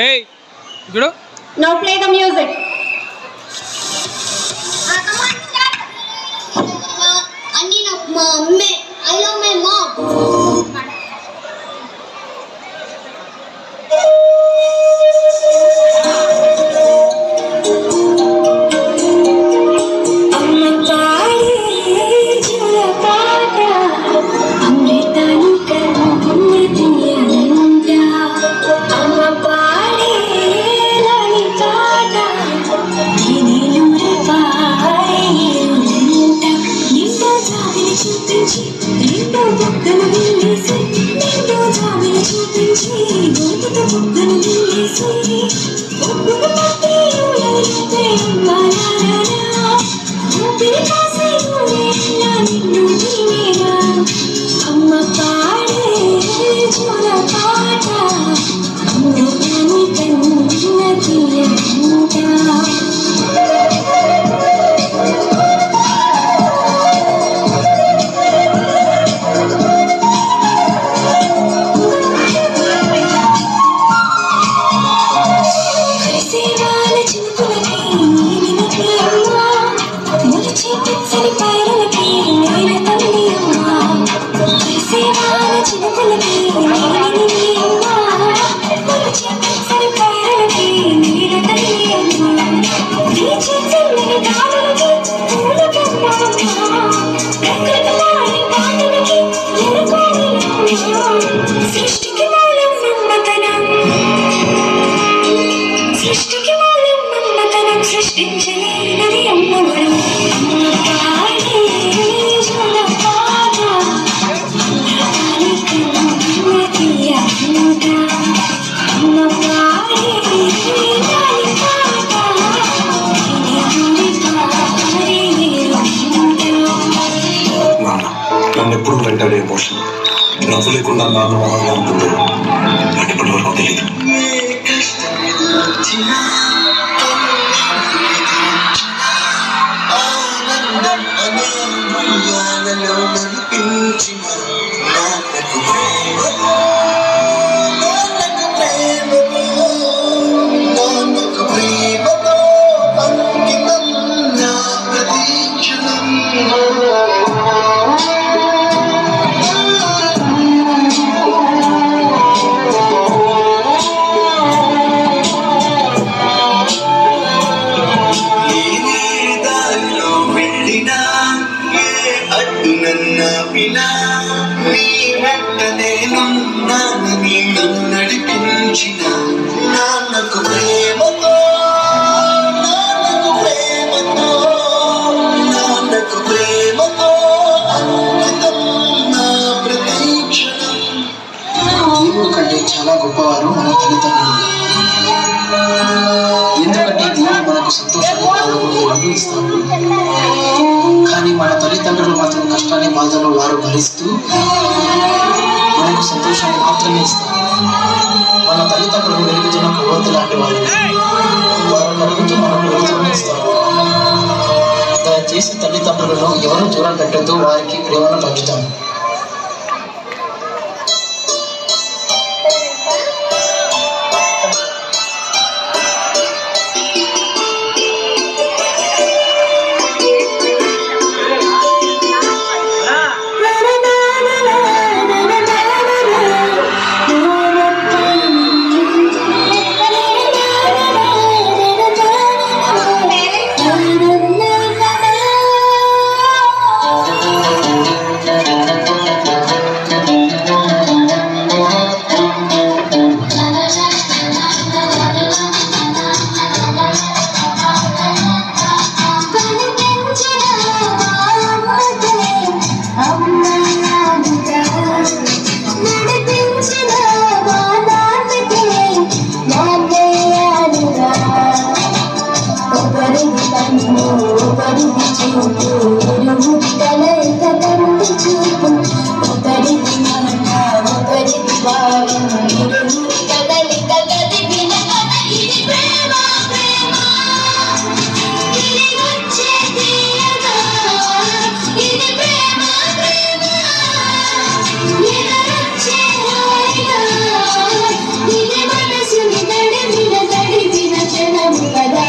Hey, Judo. Now play the music. Come on, start. I need a mom. I love my mom. ఎప్పుడు వెంటనే emotion నవ్వు లేకుండా నాన్న మొహంగా ఉంటుంది. నాకు ఇప్పటి వరకు తెలియదు. నడిపించిన నాన్నకు ప్రేమతో అంకితం నా ప్రతీక్షణం. దేవుడి కంటే చాలా గొప్పవారు మన తల్లిదండ్రులు. ఎందుకంటే దేవుడు మనకు సంతోషాన్ని ఇస్తారు. కానీ మన తల్లిదండ్రులు మాత్రం కష్టాన్ని బాధలు వారు భరిస్తూ మనకు సంతోషాన్ని మాత్రమే ఇస్తారు. మన తల్లిదండ్రులు వెలుగుతున్న కొవ్వొత్తి లాంటి వారు. వారు కలుగుతూ మనకు వెలుగుతూనే ఇస్తారు. దయచేసి తల్లిదండ్రులను ఎవరు దూరం పెట్టద్దు, వారికి ప్రేమను పంచుతాము. Thank you. కదా